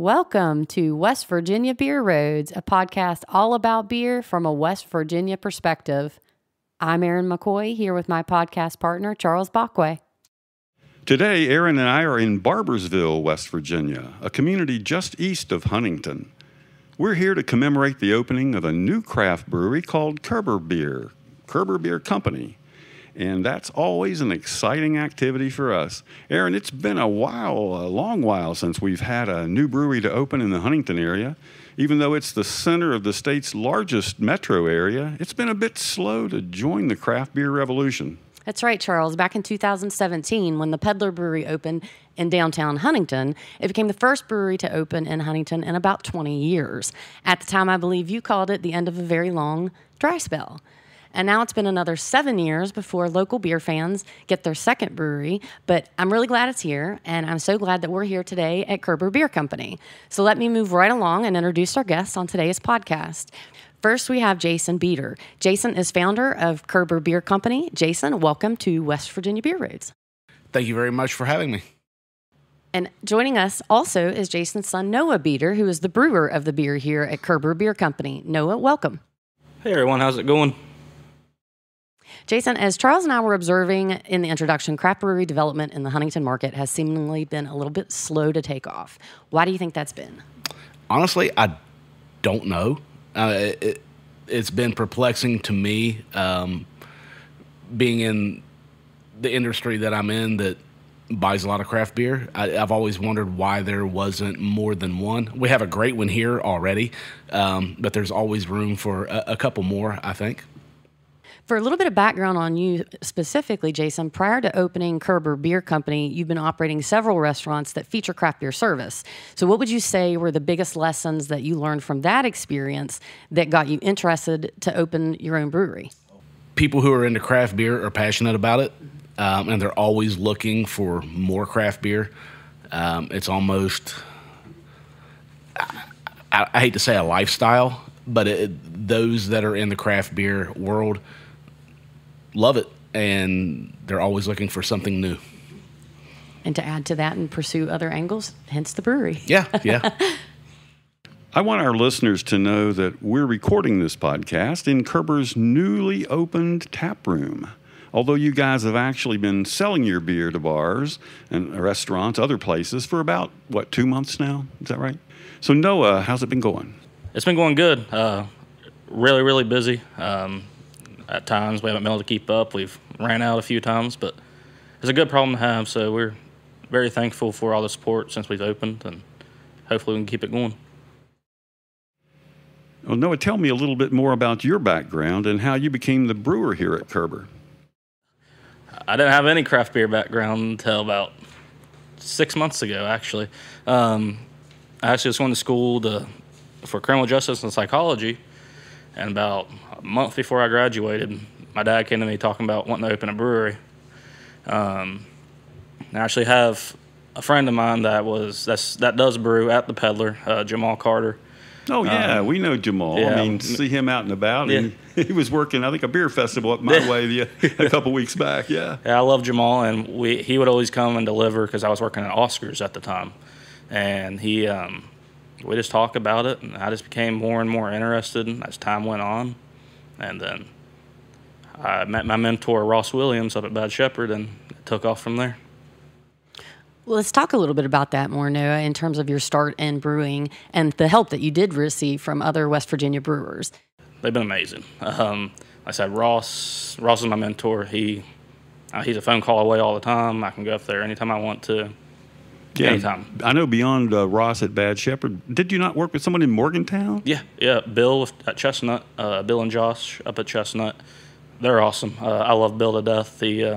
Welcome to West Virginia Beer Roads, a podcast all about beer from a West Virginia perspective. I'm Erin McCoy, here with my podcast partner, Charles Bockway. Today, Erin and I are in Barbersville, West Virginia, a community just east of Huntington. We're here to commemorate the opening of a new craft brewery called Köerber Beer, Köerber Beer Company. And that's always an exciting activity for us. Erin, it's been a long while since we've had a new brewery to open in the Huntington area. Even though it's the center of the state's largest metro area, it's been a bit slow to join the craft beer revolution. That's right, Charles. Back in 2017, when the Peddler Brewery opened in downtown Huntington, it became the first brewery to open in Huntington in about 20 years. At the time, I believe you called it the end of a very long dry spell. And now it's been another 7 years before local beer fans get their second brewery. But I'm really glad it's here, and I'm so glad that we're here today at Köerber Beer Company. So let me move right along and introduce our guests on today's podcast. First, we have Jason Beater. Jason is founder of Köerber Beer Company. Jason, welcome to West Virginia Beer Roads. Thank you very much for having me. And joining us also is Jason's son, Noah Beater, who is the brewer of the beer here at Köerber Beer Company. Noah, welcome. Hey everyone, how's it going? Jason, as Charles and I were observing in the introduction, craft brewery development in the Huntington market has seemingly been a little bit slow to take off. Why do you think that's been? Honestly, I don't know. It's been perplexing to me, being in the industry that I'm in that buys a lot of craft beer. I've always wondered why there wasn't more than one. We have a great one here already, but there's always room for a couple more, I think. For a little bit of background on you specifically, Jason, prior to opening Köerber Beer Company, you've been operating several restaurants that feature craft beer service. So what would you say were the biggest lessons that you learned from that experience that got you interested to open your own brewery? People who are into craft beer are passionate about it, and they're always looking for more craft beer. It's almost, I hate to say a lifestyle, but those that are in the craft beer world love it, and they're always looking for something new. And to add to that and pursue other angles, hence the brewery. Yeah. I want our listeners to know that we're recording this podcast in Köerber's newly opened tap room. Although you guys have actually been selling your beer to bars and restaurants, other places, for about, 2 months now? Is that right? So, Noah, how's it been going? It's been going good. Really, really busy. At times, we haven't been able to keep up. We've ran out a few times, but it's a good problem to have, so we're very thankful for all the support since we've opened, and hopefully we can keep it going. Well, Noah, tell me a little bit more about your background and how you became the brewer here at Köerber. I didn't have any craft beer background until about 6 months ago, actually. I actually was going to school for criminal justice and psychology, and about a month before I graduated, my dad came to me talking about wanting to open a brewery. I actually have a friend of mine that does brew at the Peddler, Jamal Carter. Oh, yeah, we know Jamal. Yeah. I mean, see him out and about. Yeah. And he was working, I think, a beer festival up my way a couple weeks back, yeah. Yeah, I love Jamal, and he would always come and deliver because I was working at Oscar's at the time. And we just talked about it, and I just became more and more interested as time went on. And then I met my mentor, Ross Williams, up at Bad Shepherd, and it took off from there. Well, let's talk a little bit about that more, Noah, in terms of your start in brewing and the help that you did receive from other West Virginia brewers. They've been amazing. Like I said, Ross is my mentor. He's a phone call away all the time. I can go up there anytime I want to. Yeah, anytime. I know beyond Ross at Bad Shepherd, did you not work with someone in Morgantown? Yeah. Bill at Chestnut, Bill and Josh up at Chestnut. They're awesome. I love Bill to death. He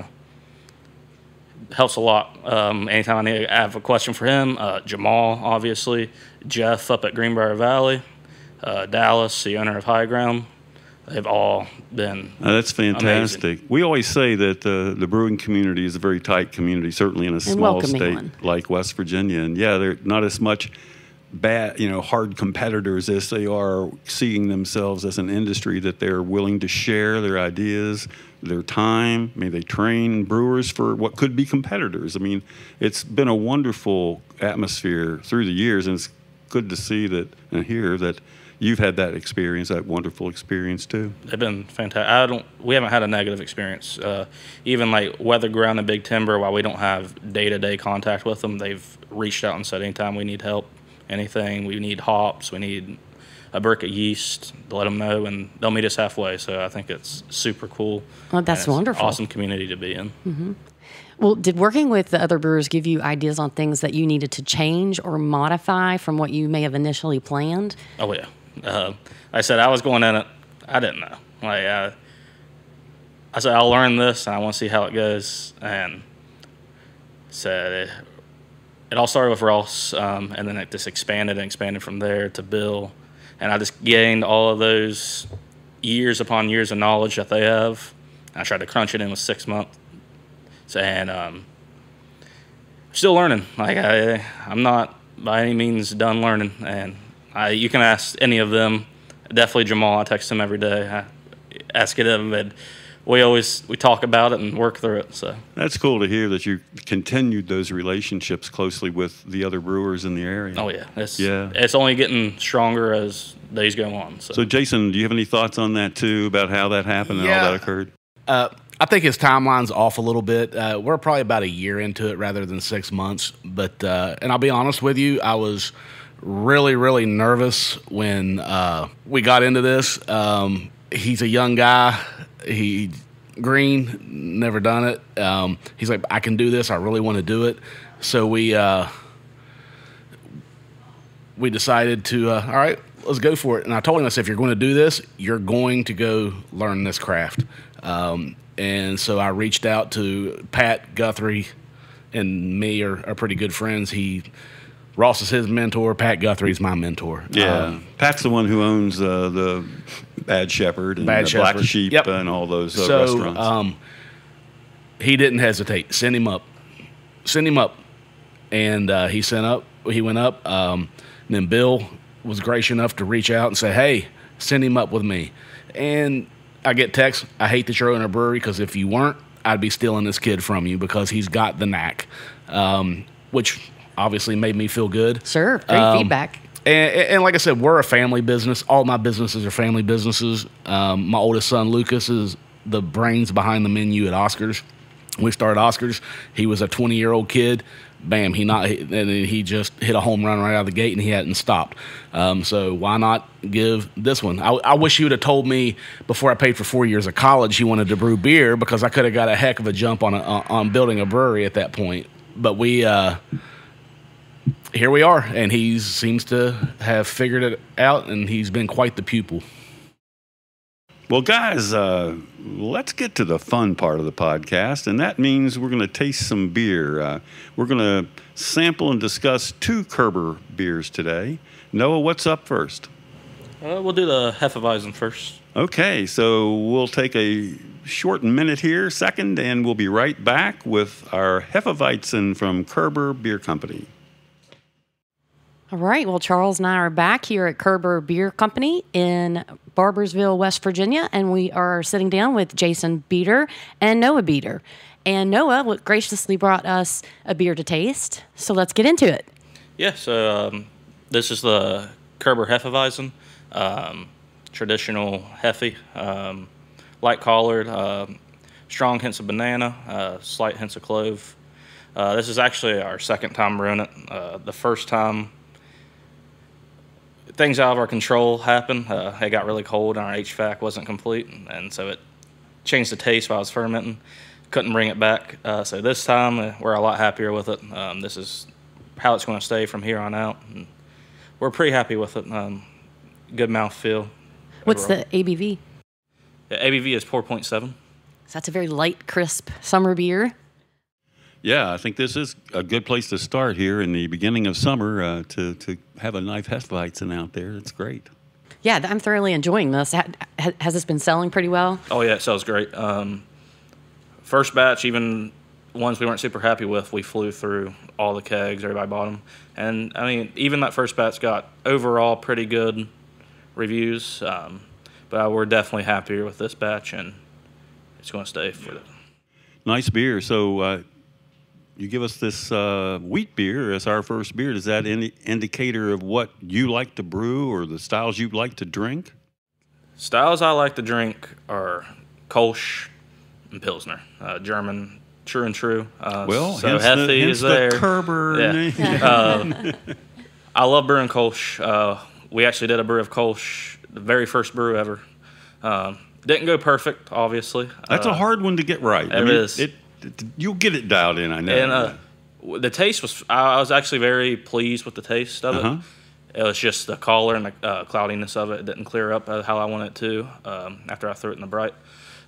helps a lot. Anytime I have a question for him, Jamal, obviously, Jeff up at Greenbrier Valley, Dallas, the owner of High Ground. They've all been that's fantastic. amazing. We always say that the brewing community is a very tight community, certainly in a small state like West Virginia. And, yeah, they're not as much hard competitors as they are seeing themselves as an industry that they're willing to share their ideas, their time. I mean, they train brewers for what could be competitors. I mean, it's been a wonderful atmosphere through the years, and it's good to see that and hear that you've had that experience, that wonderful experience too. They've been fantastic. We haven't had a negative experience. Even like Weather Ground and Big Timber, while we don't have day-to-day contact with them, they've reached out and said anytime we need help, anything, we need hops, we need a brick of yeast, to let them know, and they'll meet us halfway. So I think it's super cool. Well, that's wonderful. Awesome community to be in. Mm-hmm. Well, did working with the other brewers give you ideas on things that you needed to change or modify from what you may have initially planned? Oh, yeah. I said I was going in it. I didn't know. Like I said, I'll learn this, and I want to see how it goes. And said it all started with Ross, and then it just expanded and expanded from there to Bill. And I just gained all of those years upon years of knowledge that they have. I tried to crunch it in with 6 months. And still learning. Like I'm not by any means done learning. And you can ask any of them. Definitely Jamal. I text him every day. I ask him, and we talk about it and work through it. So that's cool to hear that you continued those relationships closely with the other brewers in the area. Oh yeah, it's only getting stronger as days go on. So Jason, do you have any thoughts on that too, about how that happened and how that occurred? I think his timeline's off a little bit. We're probably about a year into it rather than 6 months. But and I'll be honest with you, I was really, really nervous when we got into this. He's a young guy. He green, never done it. He's like, I can do this. I really want to do it. So we decided to, all right, let's go for it. And I told him, I said, if you're going to do this, you're going to go learn this craft. And so I reached out to Pat Guthrie, and me are pretty good friends. Ross is his mentor. Pat Guthrie's my mentor. Yeah, Pat's the one who owns the Bad Shepherd and Black Sheep and all those restaurants. He didn't hesitate. Send him up. And he went up. And then Bill was gracious enough to reach out and say, hey, send him up with me. And I get texts, I hate that you're owning a brewery, because if you weren't, I'd be stealing this kid from you, because he's got the knack, which obviously made me feel good. Sure, great feedback. And like I said, we're a family business. All my businesses are family businesses. My oldest son, Lucas, is the brains behind the menu at Oscars. We started Oscars. He was a 20-year-old kid. Bam, he just hit a home run right out of the gate, and he hadn't stopped. So why not give this one? I wish you would have told me before I paid for 4 years of college he wanted to brew beer, because I could have got a heck of a jump on building a brewery at that point. But here we are, and he seems to have figured it out, and he's been quite the pupil. Well, guys, let's get to the fun part of the podcast, and that means we're going to taste some beer. We're going to sample and discuss 2 Köerber beers today. Noah, what's up first? We'll do the Hefeweizen first. Okay, so we'll take a short minute here, second, and we'll be right back with our Hefeweizen from Köerber Beer Company. All right. Well, Charles and I are back here at Köerber Beer Company in Barbersville, West Virginia, and we are sitting down with Jason Beater and Noah Beater. And Noah graciously brought us a beer to taste, so let's get into it. Yeah, so this is the Köerber Hefeweizen, traditional Hefe, light collared, strong hints of banana, slight hints of clove. This is actually our second time brewing it. The first time, things out of our control happened. It got really cold and our HVAC wasn't complete, and so it changed the taste while I was fermenting. Couldn't bring it back. So this time we're a lot happier with it. This is how it's going to stay from here on out. And we're pretty happy with it. Good mouthfeel. What's overall. the ABV? The ABV is 4.7. So that's a very light, crisp summer beer. Yeah, I think this is a good place to start here in the beginning of summer to have a nice Hefeweizen out there. It's great. Yeah, I'm thoroughly enjoying this. Has this been selling pretty well? Oh, yeah, it sells great. First batch, even ones we weren't super happy with, we flew through all the kegs. Everybody bought them. And, I mean, even that first batch got overall pretty good reviews. But we're definitely happier with this batch, and it's going to stay for it. Nice beer. So you give us this wheat beer as our first beer. Is that any indicator of what you like to brew or the styles you like to drink? Styles I like to drink are Kolsch and Pilsner, German, true and true. Well, so hence Hefty the is there. Köerber. Yeah. I love brewing Kolsch. We actually did a brew of Kolsch, the very first brew ever. Didn't go perfect, obviously. That's a hard one to get right. It is. You'll get it dialed in, I know. And the taste was, I was actually very pleased with the taste of it. It was just the color and the cloudiness of it. It didn't clear up how I wanted it to after I threw it in the bright.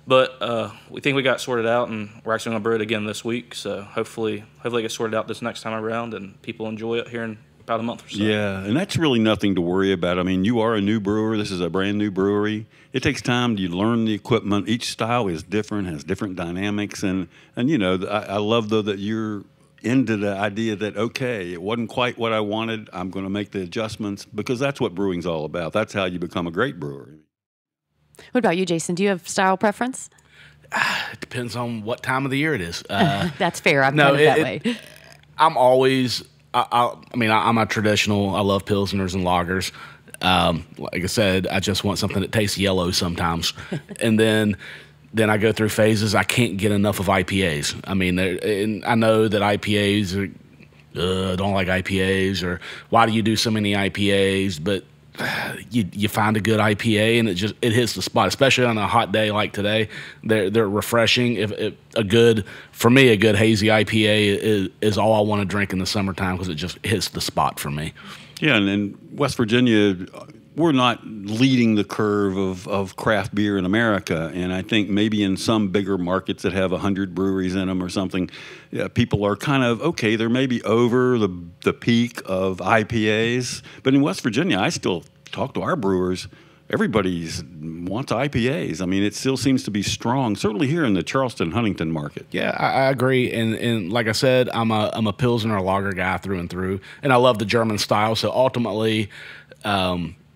But we think we got sorted out, and we're actually going to brew it again this week. So hopefully it gets sorted out this next time around, and people enjoy it here in about a month or so. Yeah, and that's really nothing to worry about. I mean, you are a new brewer. This is a brand new brewery. It takes time. You learn the equipment. Each style is different, has different dynamics. And you know, I love, though, that you're into the idea that, okay, it wasn't quite what I wanted. I'm going to make the adjustments, because that's what brewing's all about. That's how you become a great brewer. What about you, Jason? Do you have style preference? It depends on what time of the year it is. That's fair. I've done it that way. I'm always... I mean, I'm a traditional. I love Pilsners and lagers. Like I said, I just want something that tastes yellow sometimes. And then I go through phases. I can't get enough of IPAs. I mean, and I know that IPAs are, don't like IPAs, or why do you do so many IPAs? But you find a good IPA and it hits the spot, especially on a hot day like today. They're refreshing. For me, a good hazy IPA is all I want to drink in the summertime, because it just hits the spot for me. Yeah, and in West Virginia, we're not leading the curve of craft beer in America. And I think maybe in some bigger markets that have 100 breweries in them or something, people are kind of, okay, they're maybe over the peak of IPAs. But in West Virginia, I still talk to our brewers. Everybody wants IPAs. I mean, it still seems to be strong, certainly here in the Charleston, Huntington market. Yeah, I agree. And like I said, I'm a Pilsner or lager guy through and through. And I love the German style. So ultimately,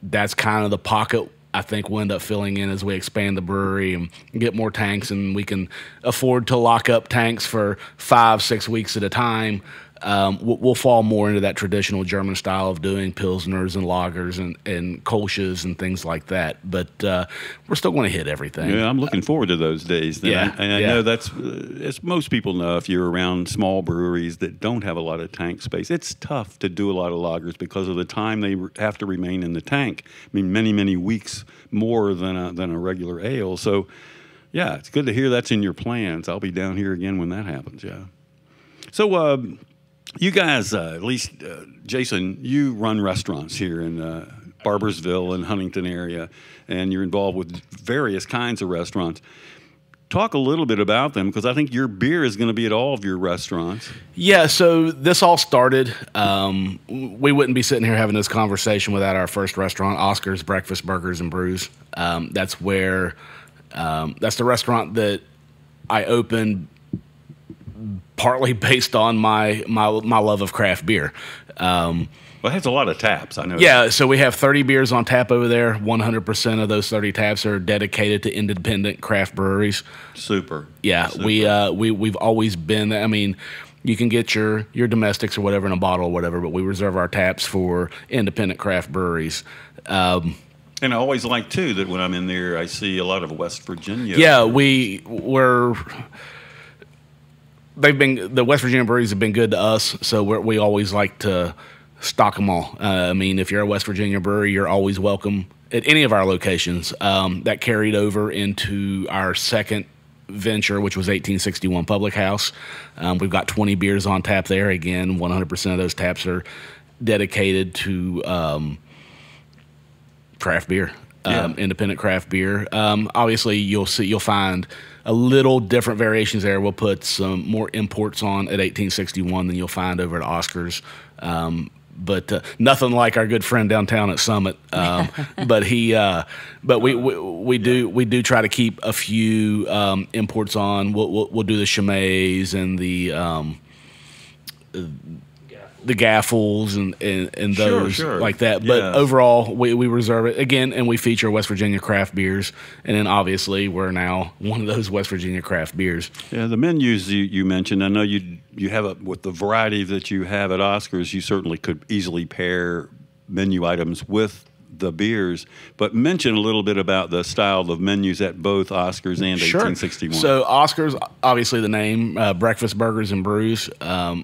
that's kind of the pocket I think we'll end up filling in as we expand the brewery and get more tanks, and we can afford to lock up tanks for 5-6 weeks at a time. We'll fall more into that traditional German style of doing Pilsners and lagers and Kolsches and things like that. But we're still going to hit everything. Yeah, I'm looking forward to those days. Yeah, I know that's, as most people know, if you're around small breweries that don't have a lot of tank space, it's tough to do a lot of lagers because of the time they have to remain in the tank. I mean, many, many weeks more than a regular ale. So, yeah, it's good to hear that's in your plans. I'll be down here again when that happens, yeah. So, you guys, at least Jason, you run restaurants here in Barbersville and Huntington area, and you're involved with various kinds of restaurants. Talk a little bit about them, because I think your beer is going to be at all of your restaurants. Yeah, so this all started, we wouldn't be sitting here having this conversation without our first restaurant, Oscar's Breakfast, Burgers, and Brews. That's the restaurant that I opened partly based on my love of craft beer. Well, it has a lot of taps, I know. Yeah, so we have 30 beers on tap over there. 100% of those 30 taps are dedicated to independent craft breweries. Super. Yeah, Super. We've always been, I mean, you can get your domestics or whatever in a bottle or whatever, but we reserve our taps for independent craft breweries. And I always like, too, that when I'm in there, I see a lot of West Virginia. Yeah, the West Virginia breweries have been good to us, so we always like to stock them all. I mean, if you're a West Virginia brewery, you're always welcome at any of our locations. That carried over into our second venture, which was 1861 Public House. We've got 20 beers on tap there. Again, 100% of those taps are dedicated to craft beer. Independent craft beer. Obviously, you'll find a little different variations there. We'll put some more imports on at 1861 than you'll find over at Oscar's. But nothing like our good friend downtown at Summit. But we do try to keep a few imports on. We'll do the Chimay and the the gaffles and those Sure. like that. But Yeah. overall, we reserve it again, and we feature West Virginia craft beers. And then obviously we're now one of those West Virginia craft beers. Yeah, the menus you mentioned, I know you have it with the variety that you have at Oscar's. You certainly could easily pair menu items with the beers, but mention a little bit about the style of menus at both Oscar's and Sure. 1861. So Oscar's, obviously the name, breakfast, burgers, and brews.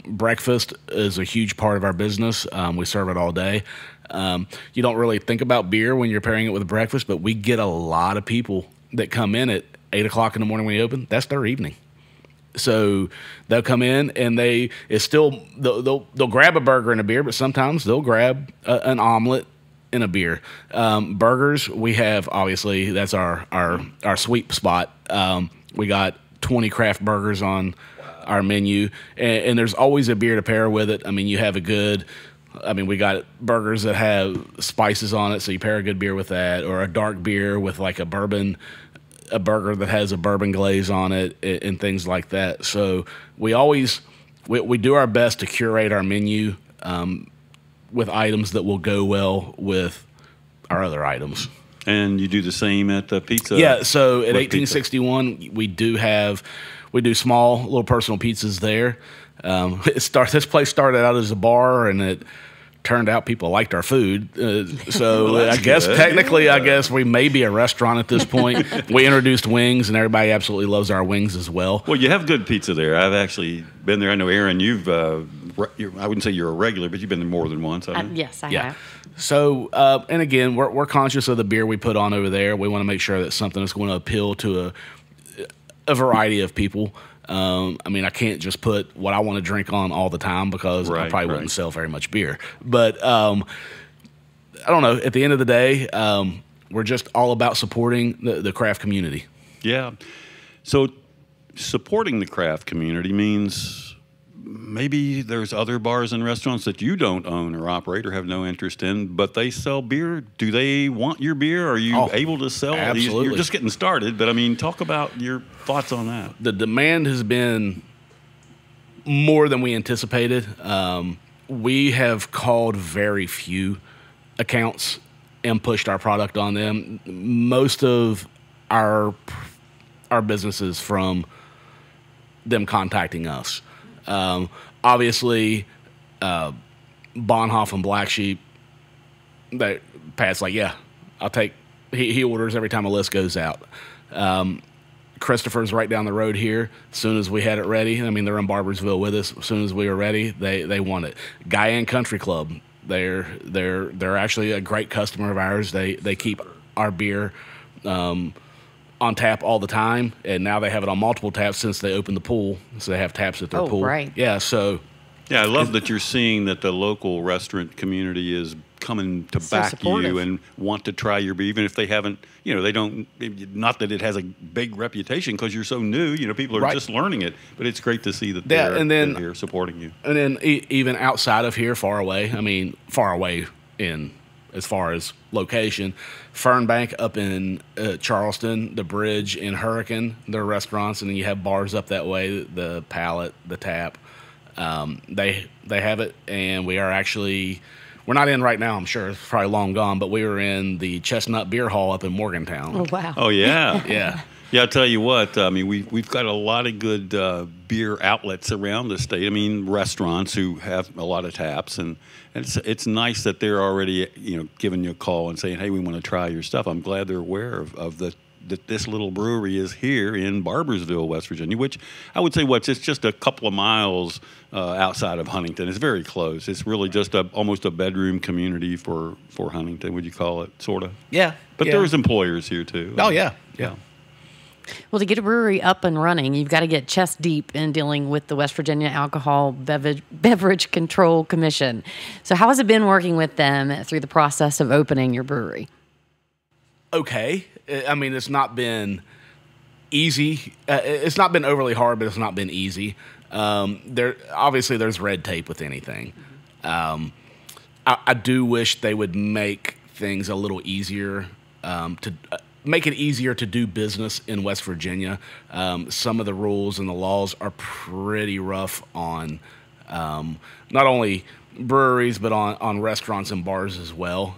Breakfast is a huge part of our business. We serve it all day. You don't really think about beer when you're pairing it with breakfast, but we get a lot of people that come in at 8 o'clock in the morning when we open. That's their evening. So they'll come in and they'll grab a burger and a beer, but sometimes they'll grab an omelet and a beer. Burgers, we have, obviously, that's our sweet spot. We got 20 craft burgers on our menu, and there's always a beer to pair with it. I mean, you have we got burgers that have spices on it, so you pair a good beer with that, or a dark beer with like a burger that has a bourbon glaze on it, and things like that. So we do our best to curate our menu with items that will go well with our other items. And you do the same at the pizza? Yeah, so at What 1861, we do small little personal pizzas there. This place started out as a bar, and it turned out people liked our food. So Well, I that's guess good. technically, Yeah. I guess we may be a restaurant at this point. We introduced wings, and everybody absolutely loves our wings as well. Well, you have good pizza there. I've actually been there. I know, Aaron, I wouldn't say you're a regular, but you've been there more than once. haven't you? Yes, I Yeah. have. So, and again, we're conscious of the beer we put on over there. We want to make sure that something that's going to appeal to a variety of people. I can't just put what I want to drink on all the time because I Right, probably right. wouldn't sell very much beer. But I don't know. At the end of the day, we're just all about supporting the craft community. Yeah. So supporting the craft community means maybe there's other bars and restaurants that you don't own or operate or have no interest in, but they sell beer. Do they want your beer? Are you able to sell? Absolutely. You're just getting started, but I mean, talk about your thoughts on that. The demand has been more than we anticipated. We have called very few accounts and pushed our product on them. Most of our businesses from them contacting us. Obviously, Bonhoff and Black Sheep, Pat's like, yeah, I'll take. He orders every time a list goes out. Christopher's right down the road here. As soon as we had it ready, they're in Barbersville with us. As soon as we were ready, they want it. Guyan Country Club, they're actually a great customer of ours. They keep our beer on tap all the time, and now they have it on multiple taps since they opened the pool. So they have taps at their pool. Right. Yeah. So. Yeah, I love that you're seeing that the local restaurant community is coming to So back supportive. you and want to try your beer, even if they haven't, they don't, not that it has a big reputation because you're so new, people are Right. just learning it, but it's great to see that Yeah, they're, and then- they're here supporting you. And then even outside of here, far away in as far as location, Fernbank up in Charleston, the Bridge in Hurricane, their restaurants, and then you have bars up that way, the Pallet, the Tap. They have it, and we're not in right now, I'm sure. It's probably long gone, but we were in the Chestnut Beer Hall up in Morgantown. Oh, wow. Oh, yeah. Yeah. Yeah, I'll tell you what. We've got a lot of good beer outlets around the state. Restaurants who have a lot of taps, and it's nice that they're already giving you a call and saying, "Hey, we want to try your stuff." I'm glad they're aware of that this little brewery is here in Barbersville, West Virginia, which I would say it's just a couple of miles outside of Huntington. It's very close. It's really just almost a bedroom community for Huntington. Would you call it, sort of? Yeah. But yeah. there's employers here too. Oh, yeah. Yeah. Well, to get a brewery up and running, you've got to get chest deep in dealing with the West Virginia Alcohol Beverage Control Commission. So how has it been working with them through the process of opening your brewery? Okay. It's not been easy. It's not been overly hard, but it's not been easy. Obviously, there's red tape with anything. I do wish they would make things a little easier to make it easier to do business in West Virginia. Some of the rules and the laws are pretty rough on not only breweries, but on restaurants and bars as well.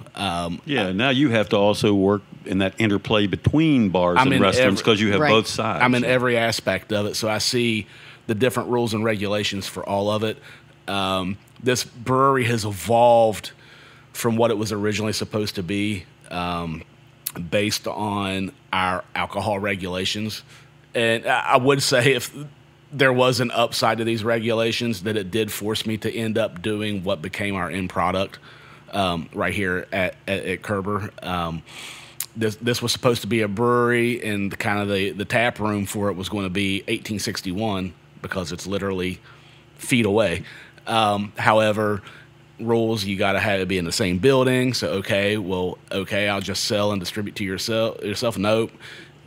Yeah, now you have to also work in that interplay between bars I'm and in restaurants every- because you have Right. both sides. I'm in every aspect of it, so I see the different rules and regulations for all of it. This brewery has evolved from what it was originally supposed to be, based on our alcohol regulations. And I would say if there was an upside to these regulations, that it did force me to end up doing what became our end product right here at Köerber. This was supposed to be a brewery, and kind of the tap room for it was going to be 1861 because it's literally feet away. However, rules, you got to have it be in the same building. So, I'll just sell and distribute to yourself. Nope.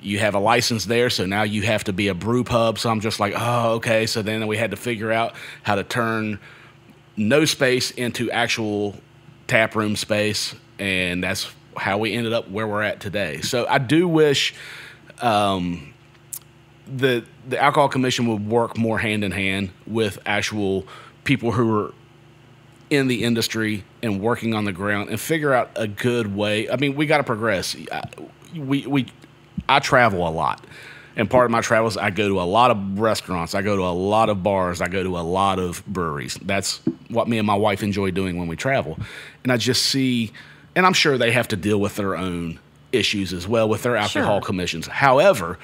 You have a license there, so now you have to be a brew pub. So I'm just like, oh, okay. So then we had to figure out how to turn no space into actual tap room space, and that's how we ended up where we're at today. So I do wish the Alcohol Commission would work more hand in hand with actual people who are in the industry and working on the ground and figure out a good way. I mean, we got to progress. I travel a lot, and part of my travels, I go to a lot of restaurants, I go to a lot of bars, I go to a lot of breweries. That's what me and my wife enjoy doing when we travel. And I just see, and I'm sure they have to deal with their own issues as well with their alcohol commissions. However,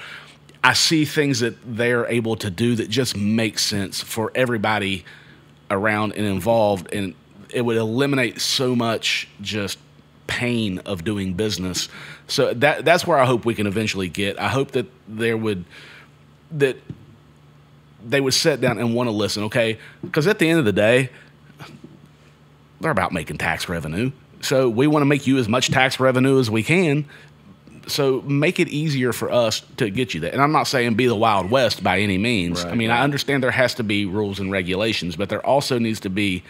I see things that they're able to do that just make sense for everybody around and involved, and it would eliminate so much just pain of doing business. So that's where I hope we can eventually get. I hope that they would sit down and want to listen, okay? Because at the end of the day, they're about making tax revenue. So we want to make you as much tax revenue as we can. So make it easier for us to get you that. And I'm not saying be the Wild West by any means. Right, I mean, I understand there has to be rules and regulations, but there also needs to be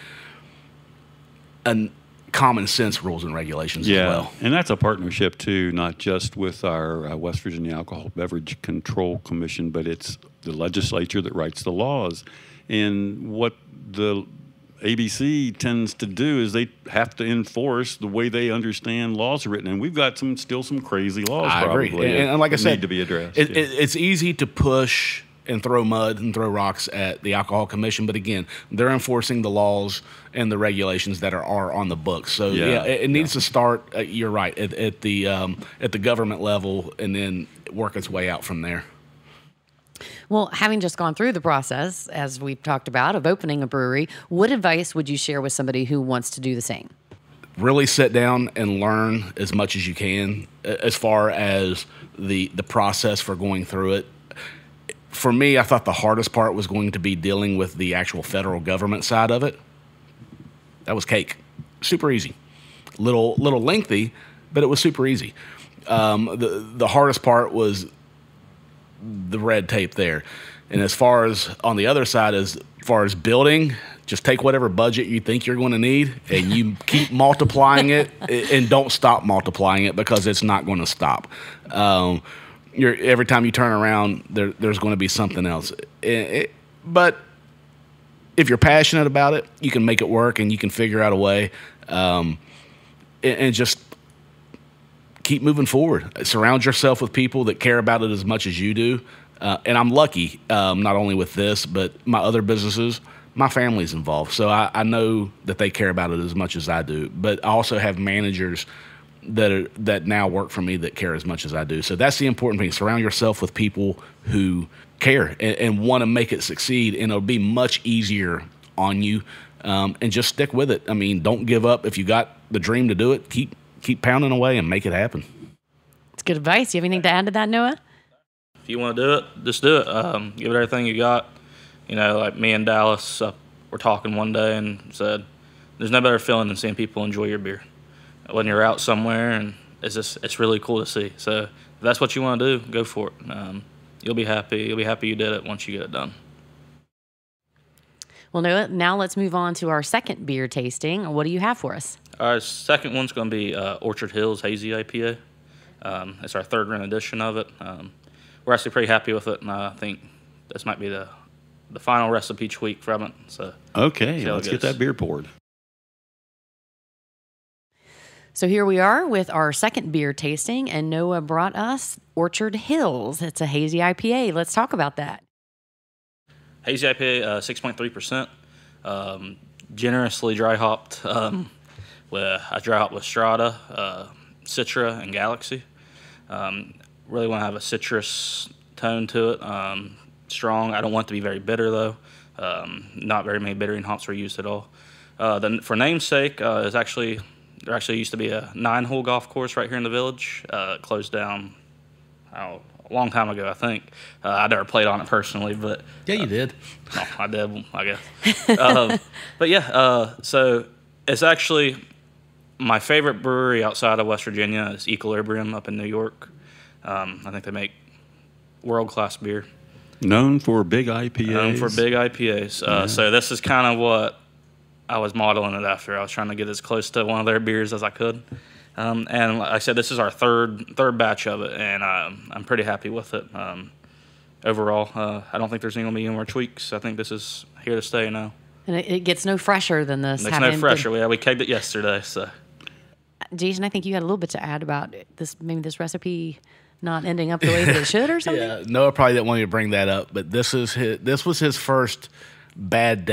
common sense rules and regulations as well. And that's a partnership too, not just with our West Virginia Alcohol Beverage Control Commission, but it's the legislature that writes the laws. And what the ABC tends to do is they have to enforce the way they understand laws are written, and we've got still some crazy laws. I agree, and like I said, need to be addressed. It's easy to push and throw mud and throw rocks at the Alcohol Commission, but again, they're enforcing the laws and the regulations that are on the books. So it needs to start. You're right at the government level, and then work its way out from there. Well, having just gone through the process, as we've talked about, of opening a brewery, what advice would you share with somebody who wants to do the same? Really sit down and learn as much as you can as far as the process for going through it. For me, I thought the hardest part was going to be dealing with the actual federal government side of it. That was cake. Super easy. Little lengthy, but it was super easy. The hardest part was the red tape there. And as far as on the other side, as far as building, just take whatever budget you think you're going to need and you keep multiplying it, and don't stop multiplying it, because it's not going to stop. Every time you turn around, there's going to be something else. But if you're passionate about it, you can make it work, and you can figure out a way, and just keep moving forward. Surround yourself with people that care about it as much as you do. And I'm lucky, not only with this, but my other businesses, my family's involved. So I know that they care about it as much as I do. But I also have managers that now work for me that care as much as I do. So that's the important thing. Surround yourself with people who care and want to make it succeed, and it'll be much easier on you. And just stick with it. I mean, don't give up. If you got the dream to do it, keep pounding away and make it happen. It's good advice. Do you have anything to add to that, Noah? If you want to do it, just do it. Give it everything you got. You know, like me and Dallas were talking one day and said, there's no better feeling than seeing people enjoy your beer when you're out somewhere, and it's really cool to see. So if that's what you want to do, go for it. You'll be happy. You'll be happy you did it once you get it done. Well, Noah, now let's move on to our second beer tasting. What do you have for us? Our second one's going to be Orchard Hills Hazy IPA. It's our third run edition of it. We're actually pretty happy with it, and I think this might be the the final recipe tweak from it. So Okay, see how it let's get goes. that beer poured. So here we are with our second beer tasting, and Noah brought us Orchard Hills. It's a hazy IPA. Let's talk about that. Hazy IPA, 6.3%. Generously dry hopped. I dry hopped with Strata, Citra, and Galaxy. Really want to have a citrus tone to it. Strong. I don't want it to be very bitter though. Not very many bittering hops were used at all. For namesake, there actually used to be a 9-hole golf course right here in the village. It closed down a long time ago, I think. I never played on it personally, but Yeah, you did. no, I did, I guess. But yeah, so it's actually my favorite brewery outside of West Virginia is Equilibrium up in New York. I think they make world-class beer. Known for big IPAs. Known for big IPAs. So this is kind of what I was modeling it after. I was trying to get as close to one of their beers as I could. And like I said, this is our third batch of it, and I'm pretty happy with it. Overall, I don't think there's going to be any more tweaks. I think this is here to stay now. And it gets no fresher than this. It's no fresher. We kegged it yesterday. So, Jason, I think you had a little bit to add about this. Maybe this recipe not ending up the way that it should, or something. Yeah, Noah probably didn't want you to bring that up, but this was his first bad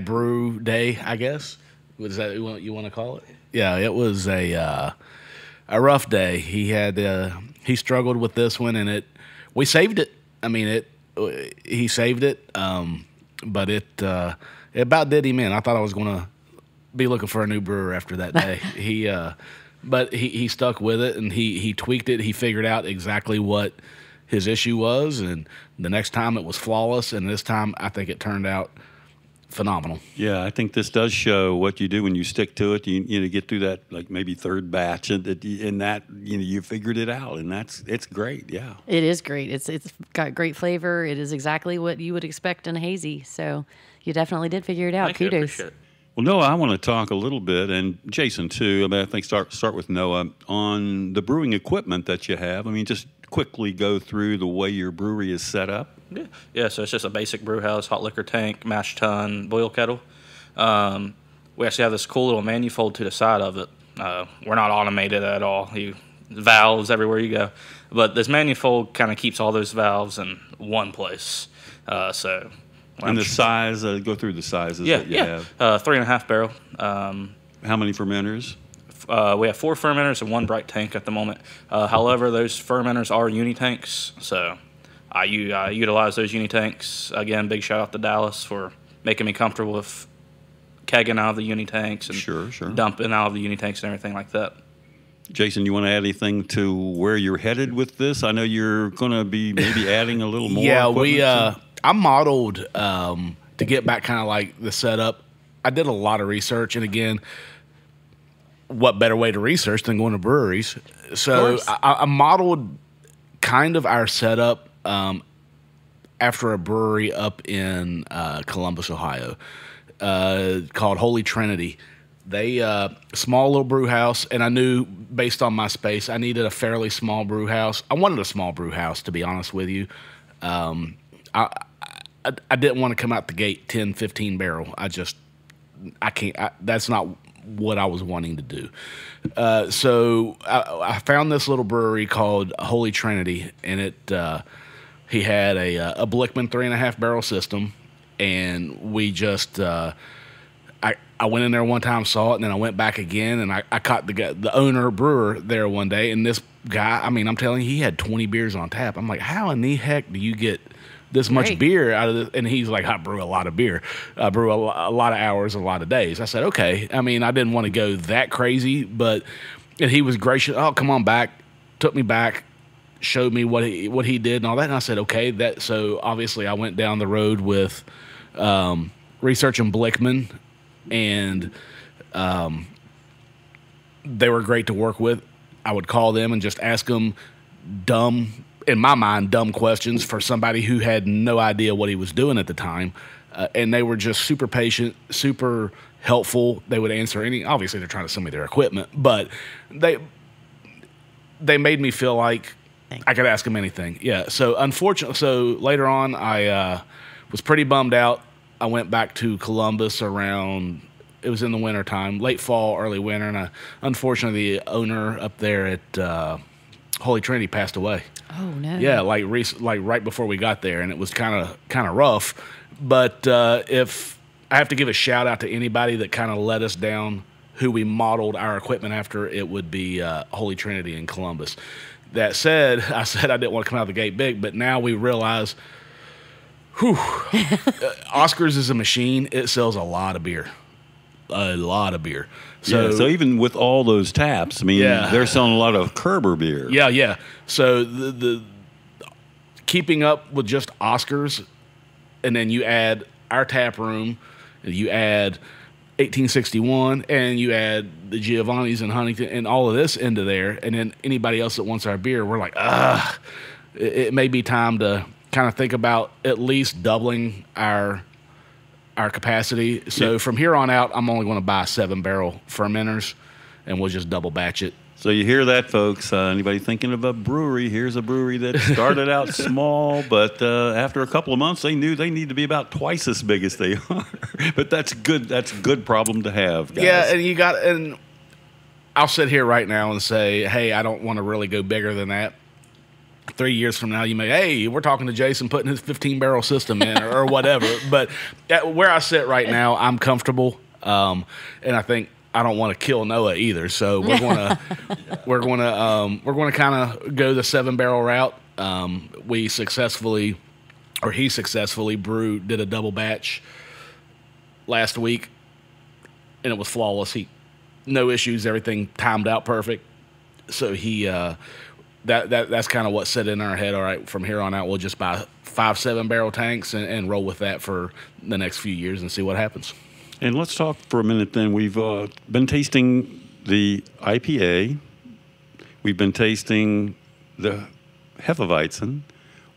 brew day, I guess. Is that what you want to call it? Yeah, it was a rough day. He struggled with this one, and we saved it. I mean, he saved it, but it about did him in. I thought I was going to be looking for a new brewer after that day. But he stuck with it, and he tweaked it. He figured out exactly what his issue was, and the next time it was flawless, and this time I think it turned out phenomenal. Yeah, I think this does show what you do when you stick to it. You get through that like maybe third batch, and that you figured it out, and it's great. Yeah, It is great. It's got great flavor. It is exactly what you would expect in a hazy. So you definitely did figure it out. thank you. I Kudos. appreciate it. Well, Noah, I want to talk a little bit, and Jason too. I think start with Noah on the brewing equipment that you have. I mean, just quickly go through the way your brewery is set up. Yeah, so it's just a basic brew house, hot liquor tank, mash tun, boil kettle. We actually have this cool little manifold to the side of it. We're not automated at all. Valves everywhere you go. But this manifold kind of keeps all those valves in one place. And the size, go through the sizes that you have. 3.5 barrel. How many fermenters? We have 4 fermenters and 1 bright tank at the moment. However, those fermenters are uni-tanks, so I utilize those uni-tanks. Again, big shout out to Dallas for making me comfortable with kegging out of the uni-tanks and Sure. dumping out of the uni-tanks and everything like that. Jason, you want to add anything to where you're headed with this? I know you're going to be maybe adding a little more. Yeah, I modeled to get back kind of like the setup. I did a lot of research, and again, what better way to research than going to breweries? So I modeled kind of our setup after a brewery up in Columbus, Ohio, called Holy Trinity. They small little brew house, and I knew based on my space, I needed a fairly small brew house. I wanted a small brew house, to be honest with you. I didn't want to come out the gate 10, 15 barrel. I can't. That's not what I was wanting to do. So I found this little brewery called Holy Trinity, and he had a Blickman 3.5 barrel system, and we just I went in there one time, saw it, and then I went back again, and I caught the owner brewer there one day, and this guy, I mean, I'm telling you, he had 20 beers on tap. I'm like, how in the heck do you get this much beer out of this? And he's like, I brew a lot of beer. I brew a lot of hours, a lot of days. I said, okay. I mean, I didn't want to go that crazy, and he was gracious. Oh, come on back. Took me back, showed me what he did and all that. And I said, okay. So obviously I went down the road with researching Blickman, and they were great to work with. I would call them and just ask them in my mind, dumb questions for somebody who had no idea what he was doing at the time. And they were just super patient, super helpful. They would answer obviously they're trying to sell me their equipment, but they made me feel like I could ask them anything. Yeah. So unfortunately, later on was pretty bummed out. I went back to Columbus around, it was in the wintertime, late fall, early winter, and unfortunately the owner up there at Holy Trinity passed away. Oh no. Yeah, like right before we got there, and it was kind of rough. But if I have to give a shout out to anybody that kind of let us down, who we modeled our equipment after, it would be Holy Trinity in Columbus. That said, I said I didn't want to come out of the gate big, but now we realize, Oscar's is a machine. It sells a lot of beer. A lot of beer. So even with all those taps, I mean, they're selling a lot of Köerber beer. Yeah. So the keeping up with just Oscars, and then you add our tap room, and you add 1861, and you add the Giovanni's in Huntington, and all of this into there, and then anybody else that wants our beer, we're like, it may be time to kind of think about at least doubling our capacity. So from here on out, I'm only going to buy 7-barrel fermenters, and we'll just double batch it. So you hear that, folks. Anybody thinking of a brewery, here's a brewery that started out small, but after a couple of months, they knew they need to be about twice as big as they are. But that's good. That's a good problem to have, guys. Yeah, and I'll sit here right now and say, hey, I don't want to really go bigger than that. 3 years from now, you may, hey, we're talking to Jason putting his 15-barrel system in or whatever. But where I sit right now, I'm comfortable, and I think I don't want to kill Noah either. So we're going to kind of go the 7-barrel route. He successfully did a double batch last week, and it was flawless. No issues, everything timed out perfect. So that's kind of what set in our head. All right, from here on out, we'll just buy 5 7-barrel tanks and roll with that for the next few years and see what happens. And let's talk for a minute then. We've been tasting the IPA. We've been tasting the Hefeweizen.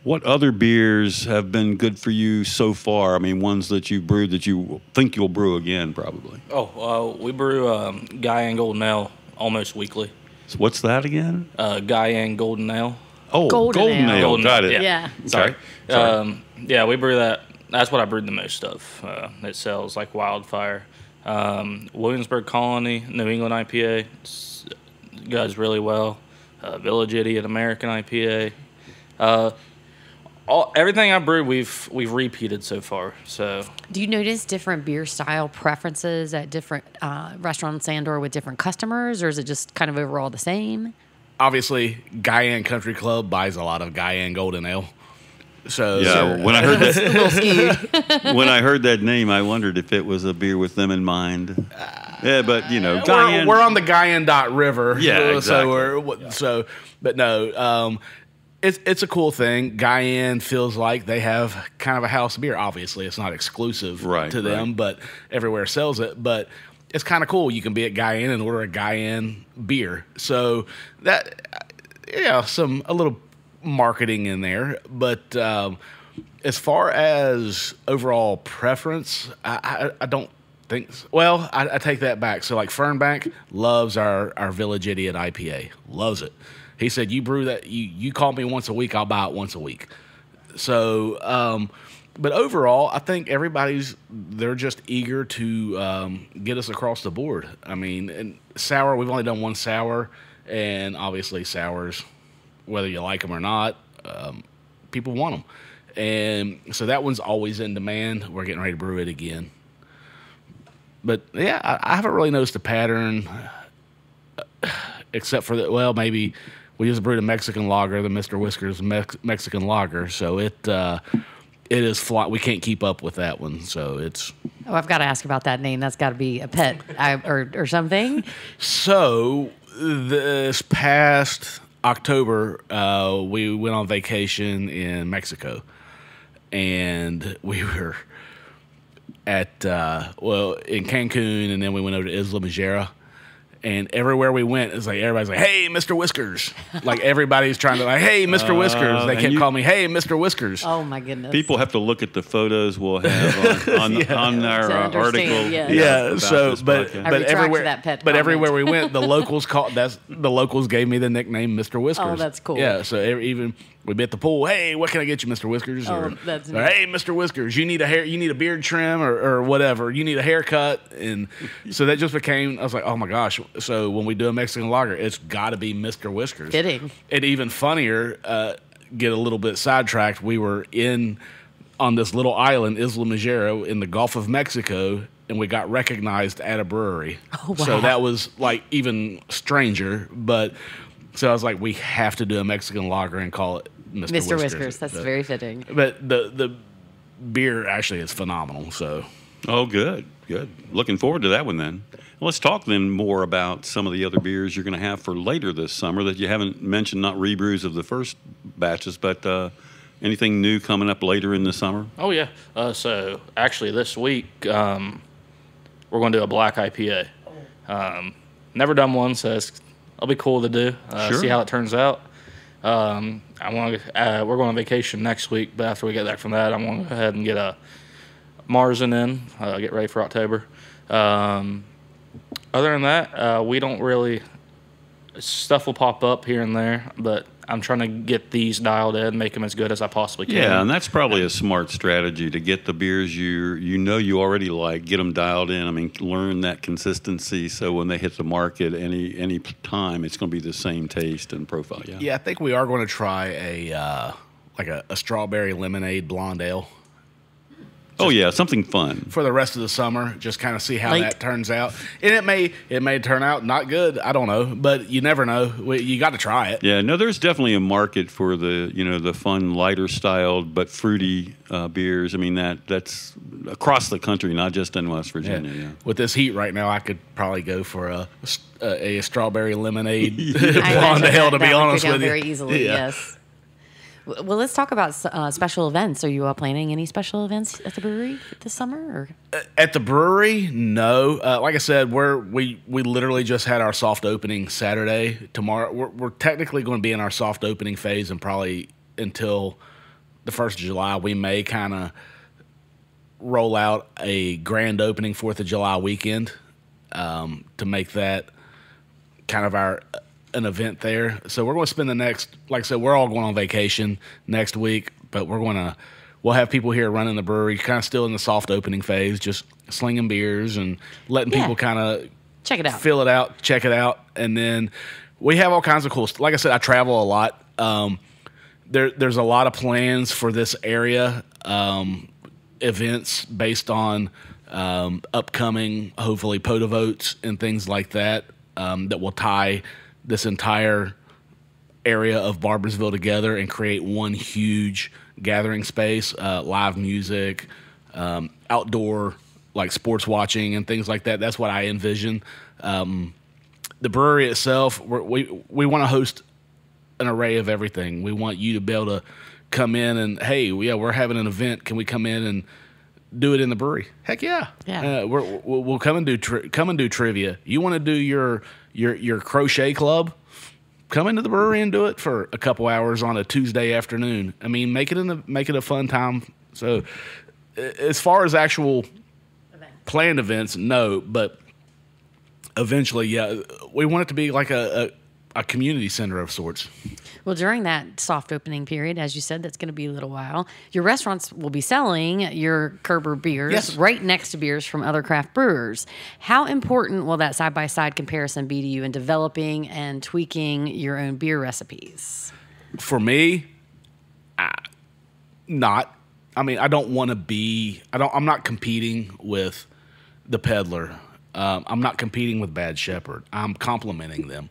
What other beers have been good for you so far? I mean, ones that you brewed that you think you'll brew again, probably. We brew Guyan Golden Ale almost weekly. So what's that again? Guyan Golden Ale. Oh, Golden Ale. Got it. Yeah. Sorry. We brew that. That's what I brewed the most of. It sells like wildfire. Williamsburg Colony, New England IPA, does really well. Village Idiot American IPA. Everything I brewed, we've repeated so far. So, do you notice different beer style preferences at different restaurants and/or with different customers, or is it just kind of overall the same? Obviously, Guyan Country Club buys a lot of Guyan Golden Ale. So when I heard a little skewed. when I heard that name, I wondered if it was a beer with them in mind. But Guyan, we're on the Guyan.river. Yeah, exactly. But no. It's a cool thing. Guyan feels like they have kind of a house beer. Obviously, it's not exclusive to them, but everywhere sells it. But it's kind of cool. You can be at Guyan and order a Guyan beer. So that, a little marketing in there. But as far as overall preference, I don't think so. Well, I take that back. So like Fernbank loves our Village Idiot IPA. Loves it. He said, you brew that, you call me once a week, I'll buy it once a week. So, but overall, I think they're just eager to get us across the board. I mean, and sour, we've only done one sour, and obviously sours, whether you like them or not, people want them. And so that one's always in demand. We're getting ready to brew it again. But yeah, I haven't really noticed a pattern, except for that, well, maybe we just brewed a Mexican lager, the Mr. Whiskers Mexican lager. So it is we can't keep up with that one. So it's. Oh, I've got to ask about that name. That's got to be a pet or something. So this past October, we went on vacation in Mexico, and we were at in Cancun, and then we went over to Isla Majera. And everywhere we went, it's like everybody's like, "Hey, Mr. Whiskers!" Like everybody's trying to like, "Hey, Mr. Whiskers!" They kept calling me, "Hey, Mr. Whiskers!" Oh my goodness! People have to look at the photos we'll have on our article. Yeah. So, but everywhere, that pet but comment. everywhere we went, the locals the locals gave me the nickname Mr. Whiskers. Oh, that's cool. Yeah. So even we'd be at the pool. Hey, what can I get you, Mr. Whiskers? Oh, that's or, nice. Hey, Mr. Whiskers, you need a beard trim or whatever. You need a haircut, and so that just became. I was like, oh my gosh. So when we do a Mexican lager, it's got to be Mr. Whiskers. Fitting. And even funnier, get a little bit sidetracked. We were on this little island, Isla Majero, in the Gulf of Mexico, and we got recognized at a brewery. Oh, wow. So that was like even stranger. But so I was like, we have to do a Mexican lager and call it Mr. Whiskers. That's very fitting. But the beer actually is phenomenal. So. Oh, good. Looking forward to that one then. Let's talk then more about some of the other beers you're going to have for later this summer that you haven't mentioned, not rebrews of the first batches, but anything new coming up later in the summer? Oh, yeah. So actually this week we're going to do a black IPA. Never done one, so it'll be cool to do, Sure. see how it turns out. We're going on vacation next week, but after we get back from that, I'm going to go ahead and get a Marzen in, get ready for October. Other than that, we don't really – stuff will pop up here and there, but I'm trying to get these dialed in, make them as good as I possibly can. Yeah, and that's probably a smart strategy to get the beers you already like, get them dialed in. I mean, learn that consistency so when they hit the market any time, it's going to be the same taste and profile. Yeah, I think we are going to try a strawberry lemonade blonde ale. Oh yeah, something fun for the rest of the summer. Just kind of see how Late. that turns out, and it may turn out not good. I don't know, but you never know. You got to try it. Yeah, no, there's definitely a market for the fun, lighter styled but fruity beers. I mean that's across the country, not just in West Virginia. Yeah. With this heat right now, I could probably go for a strawberry lemonade I blonde imagine ale. To that be would honest go down with you, very easily. Yeah. Yes. Well, let's talk about special events. Are you all planning any special events at the brewery this summer? Or? At the brewery, no. Like I said, we literally just had our soft opening Saturday. Tomorrow, we're technically going to be in our soft opening phase, and probably until the 1st of July, we may kind of roll out a grand opening 4th of July weekend to make that kind of an event there. So we're going to spend the next, like I said, we're all going on vacation next week, but we'll have people here running the brewery, kind of still in the soft opening phase, just slinging beers and letting people kind of check it out, feel it out, check it out. And then we have all kinds of cool stuff. Like I said, I travel a lot. There's a lot of plans for this area, events based on upcoming, hopefully, POTA votes and things like that, that will tie this entire area of Barbersville together and create one huge gathering space, live music, outdoor like sports watching and things like that. That's what I envision. The brewery itself, we want to host an array of everything. We want you to be able to come in and, hey, we're having an event. Can we come in and do it in the brewery? Heck yeah. Yeah. We'll come and do trivia. You want to do your crochet club? Come into the brewery and do it for a couple hours on a Tuesday afternoon. I mean, make it a fun time. So, as far as actual planned events, no, but eventually, yeah, we want it to be like a community center of sorts. Well, during that soft opening period, as you said, that's going to be a little while. Your restaurants will be selling your Köerber beers right next to beers from other craft brewers. How important will that side-by-side comparison be to you in developing and tweaking your own beer recipes? For me, not. I mean, I don't want to be. I'm not competing with the Peddler. I'm not competing with Bad Shepherd. I'm complimenting them.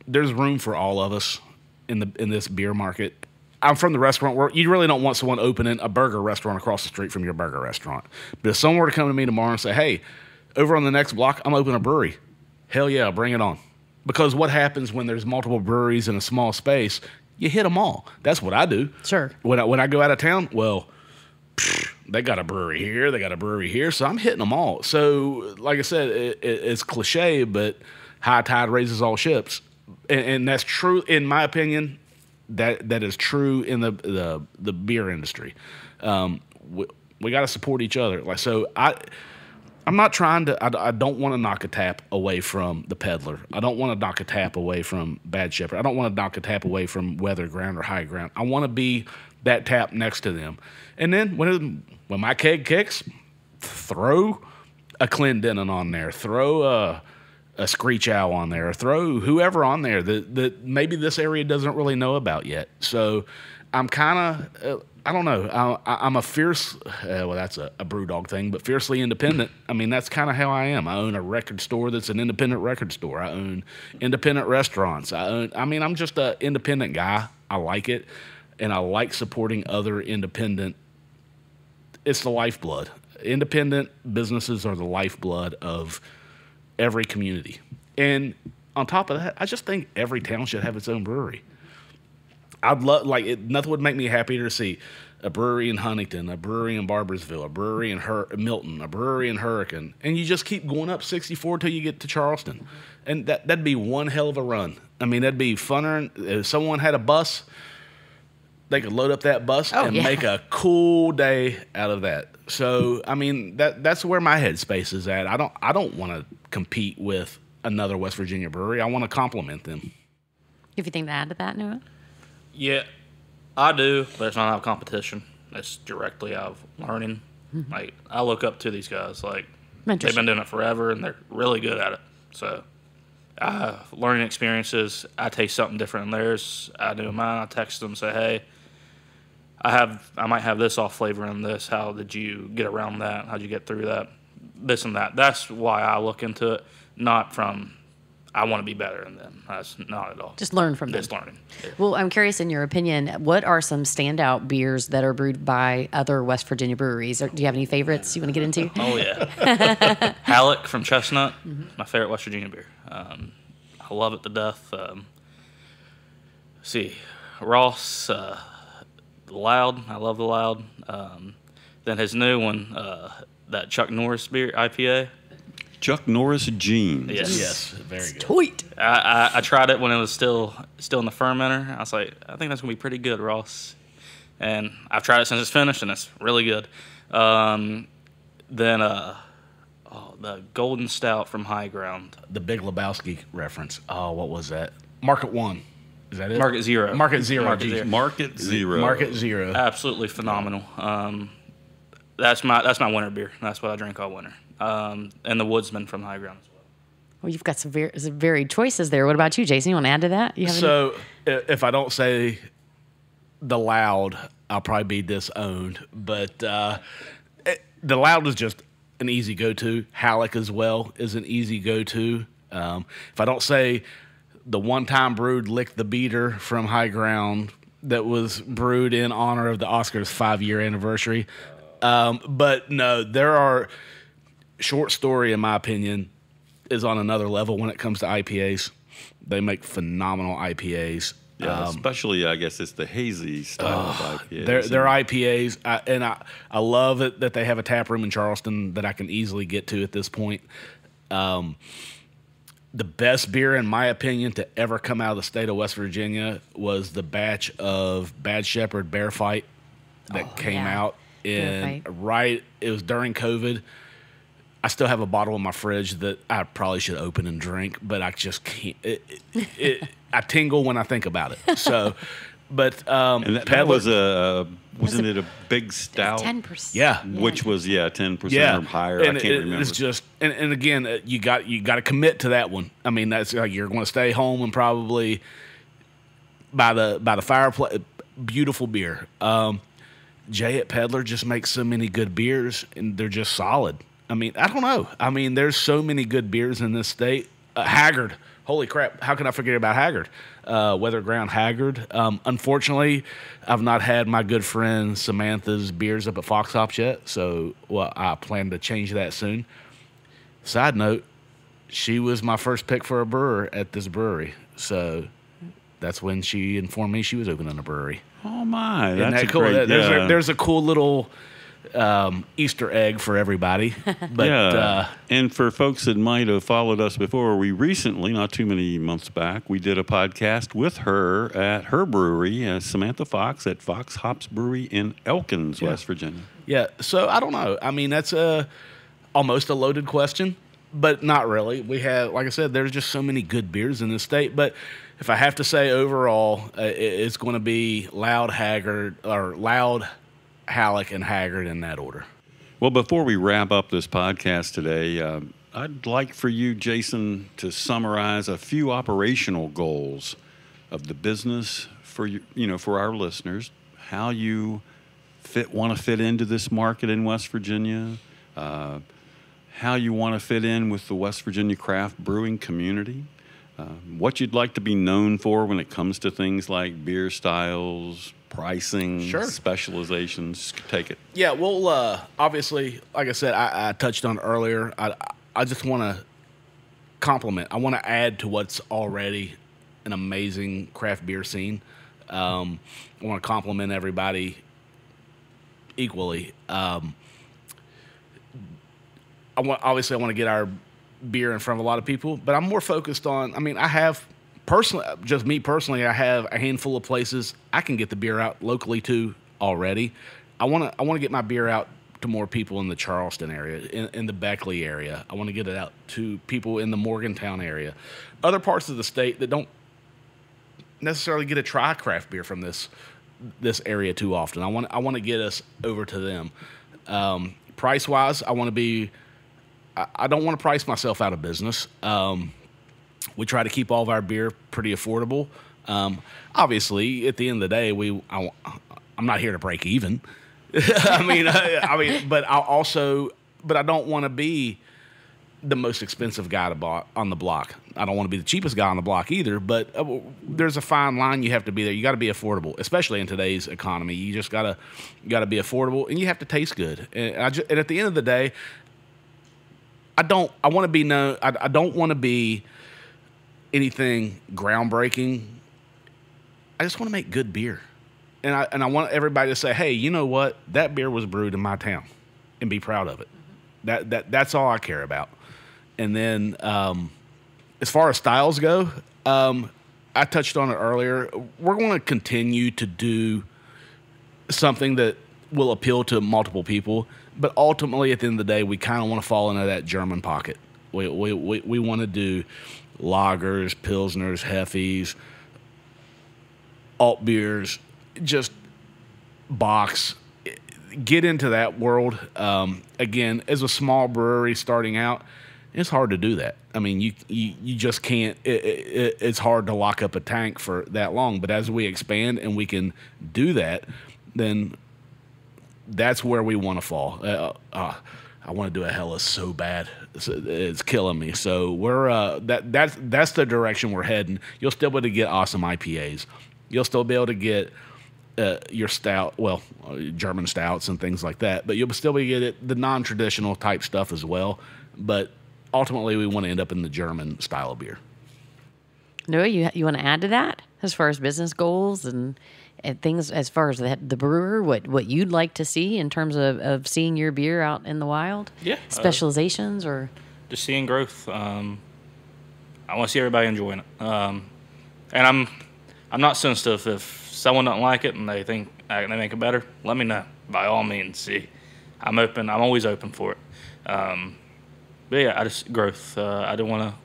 There's room for all of us in this beer market. I'm from the restaurant world. You really don't want someone opening a burger restaurant across the street from your burger restaurant. But if someone were to come to me tomorrow and say, hey, over on the next block, I'm opening a brewery. Hell yeah, bring it on. Because what happens when there's multiple breweries in a small space, you hit them all. That's what I do. Sure. When I go out of town, well, they got a brewery here, they got a brewery here, so I'm hitting them all. So, like I said, it's cliche, but high tide raises all ships, and that's true in my opinion. That is true in the beer industry. We got to support each other. Like so, I'm not trying to. I don't want to knock a tap away from the Peddler. I don't want to knock a tap away from Bad Shepherd. I don't want to knock a tap away from Weather Ground or High Ground. I want to be that tap next to them. And then when my keg kicks, throw a Clendenin on there. Throw a Screech Owl on there, or throw whoever on there that maybe this area doesn't really know about yet. So I'm kind of, I don't know, I'm a fierce, well, that's a BrewDog thing, but fiercely independent. I mean, that's kind of how I am. I own a record store that's an independent record store. I own independent restaurants. I'm just an independent guy. I like it, and I like supporting other independent. It's the lifeblood. Independent businesses are the lifeblood of every community. And on top of that, I just think every town should have its own brewery. I'd love, nothing would make me happier to see a brewery in Huntington, a brewery in Barbersville, a brewery in Milton, a brewery in Hurricane, and you just keep going up 64 till you get to Charleston. And that'd be one hell of a run. I mean, that'd be funner. If someone had a bus, they could load up that bus and make a cool day out of that. So, I mean, that's where my headspace is at. I don't want to compete with another West Virginia brewery. I want to complement them. You have anything to add to that, Noah? Yeah, I do, but it's not out of competition. It's directly out of learning. Mm-hmm. Like, I look up to these guys. Like, they've been doing it forever, and they're really good at it. So, learning experiences, I taste something different than theirs. I do mine. I text them, say, hey, I might have this off flavor in this. How did you get around that? How'd you get through that? This and that. That's why I look into it, not from I want to be better than them. That's not at all. Just learn from them. Just learning. Yeah. Well, I'm curious, in your opinion, what are some standout beers that are brewed by other West Virginia breweries? Do you have any favorites you want to get into? Oh, yeah. Halleck from Chestnut, my favorite West Virginia beer. I love it to death. See, Ross, the Loud. I love the Loud. Then his new one, that Chuck Norris beer, IPA. Chuck Norris Jeans. Yes, very good. Tweet. I tried it when it was still in the fermenter. I was like, I think that's gonna be pretty good, Ross. And I've tried it since it's finished, and it's really good. Then the Golden Stout from High Ground. The Big Lebowski reference. Oh, what was that? Market One. Is that it? Market Zero. Market Zero. Market Zero. Market Zero. Absolutely phenomenal. That's my winter beer. That's what I drink all winter. And the Woodsman from High Ground as well. Well, you've got some varied choices there. What about you, Jason? You want to add to that? If I don't say the Loud, I'll probably be disowned. But the Loud is just an easy go-to. Halleck as well is an easy go-to. If I don't say the one-time brewed Lick the Beater from High Ground that was brewed in honor of the Oscars 5-year anniversary. But no, there are... Short Story, in my opinion, is on another level when it comes to IPAs. They make phenomenal IPAs. Yeah, especially, I guess, it's the hazy style of IPAs. Their IPAs, I love it that they have a tap room in Charleston that I can easily get to at this point. The best beer, in my opinion, to ever come out of the state of West Virginia was the batch of Bad Shepherd Bear Fight that came out it was during COVID. I still have a bottle in my fridge that I probably should open and drink, but I just can't. I tingle when I think about it. So, but and that was wasn't it a big stout? 10%. Yeah, which was 10% or higher. And I can't remember. It's just and again, you got to commit to that one. I mean, that's like you're going to stay home and probably by the fireplace. Beautiful beer. Jay at Peddler just makes so many good beers, and they're just solid. I mean, I don't know. I mean, there's so many good beers in this state. Haggard. Holy crap. How can I forget about Haggard? Weather Ground Haggard. Unfortunately, I've not had my good friend Samantha's beers up at Fox Hops yet, so I plan to change that soon. Side note, she was my first pick for a brewer at this brewery, so that's when she informed me she was opening a brewery. Oh, my. Isn't That's that cool? Great, There's a cool little Easter egg for everybody. But Yeah. And for folks that might have followed us before, we recently, not too many months back, we did a podcast with her at her brewery, Samantha Fox at Fox Hops Brewery in Elkins, West Virginia. yeah, so I don't know. I mean, that's almost a loaded question, but not really. We have, like I said, there's just so many good beers in this state. But if I have to say overall, it's going to be Loud, Halleck, and Haggard in that order. Well, before we wrap up this podcast today, I'd like for you, Jason, to summarize a few operational goals of the business for for our listeners. How you want to fit into this market in West Virginia. How you want to fit in with the West Virginia craft brewing community. What you'd like to be known for when it comes to things like beer styles, pricing, specializations. Take it. Yeah, well, obviously, like I said, I touched on earlier. I just want to compliment. I want to add to what's already an amazing craft beer scene. I want to compliment everybody equally. I want to get our beer in front of a lot of people, but I'm more focused on. I mean, I have personally, just me personally, I have a handful of places I can get the beer out locally to already. I want to get my beer out to more people in the Charleston area, in the Beckley area. I want to get it out to people in the Morgantown area, other parts of the state that don't necessarily get to try craft beer from this area too often. I want to get us over to them. Price wise, I want to be. I don't want to price myself out of business. We try to keep all of our beer pretty affordable. Obviously, at the end of the day, I'm not here to break even. I mean, but I don't want to be the most expensive guy on the block. I don't want to be the cheapest guy on the block either. But there's a fine line you have to be there. You got to be affordable, especially in today's economy. You just gotta be affordable, and you have to taste good. And at the end of the day, I don't want to be anything groundbreaking. I just want to make good beer. And I want everybody to say, hey, you know what? That beer was brewed in my town, and be proud of it. That's all I care about. And then as far as styles go, I touched on it earlier. We're going to continue to do something that will appeal to multiple people. But ultimately, at the end of the day, we kind of want to fall into that German pocket. We want to do lagers, pilsners, hefties, alt beers, just box. Get into that world. Again, as a small brewery starting out, it's hard to do that. I mean, you just can't. It's hard to lock up a tank for that long. But as we expand and we can do that, then that's where we want to fall. I want to do a Helles so bad, it's killing me. So we're that's the direction we're heading. You'll still be able to get awesome IPAs. You'll still be able to get your stout, German stouts and things like that. But you'll still be able to get the non-traditional type stuff as well. But ultimately, we want to end up in the German style of beer. Noah, you want to add to that as far as business goals and things as far as the brewer, what you'd like to see in terms of seeing your beer out in the wild? Yeah. Specializations or just seeing growth. I want to see everybody enjoying it. And I'm not sensitive. If someone doesn't like it and they think they make it better, let me know. By all means, see. I'm open. I'm always open for it. But yeah, I just growth. I want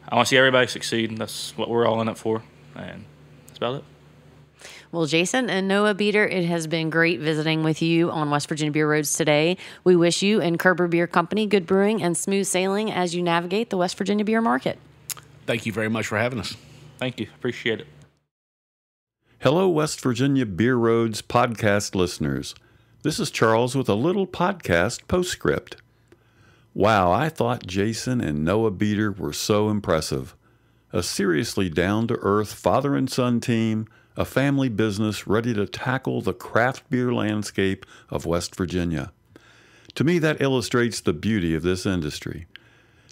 to see everybody succeed. That's what we're all in it for. And that's about it. Well, Jason and Noah Beater, it has been great visiting with you on West Virginia Beer Roads today. We wish you and Köerber Beer Company good brewing and smooth sailing as you navigate the West Virginia beer market. Thank you very much for having us. Thank you. Appreciate it. Hello, West Virginia Beer Roads podcast listeners. This is Charles with a little podcast postscript. Wow, I thought Jason and Noah Beater were so impressive. A seriously down-to-earth father and son team, a family business ready to tackle the craft beer landscape of West Virginia. To me, that illustrates the beauty of this industry.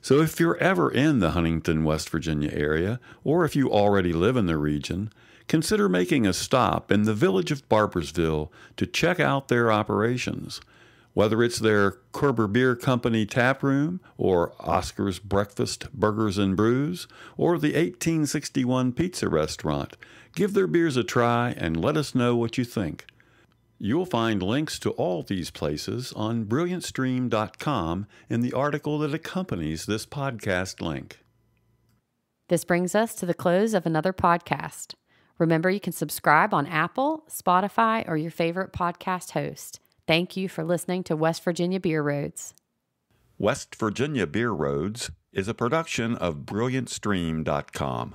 So if you're ever in the Huntington, West Virginia area, or if you already live in the region, consider making a stop in the village of Barbersville to check out their operations. Whether it's their Köerber Beer Company tap room, or Oscar's Breakfast Burgers and Brews, or the 1861 Pizza Restaurant, give their beers a try and let us know what you think. You'll find links to all these places on brilliantstream.com in the article that accompanies this podcast link. This brings us to the close of another podcast. Remember, you can subscribe on Apple, Spotify, or your favorite podcast host. Thank you for listening to West Virginia Beer Roads. West Virginia Beer Roads is a production of brilliantstream.com.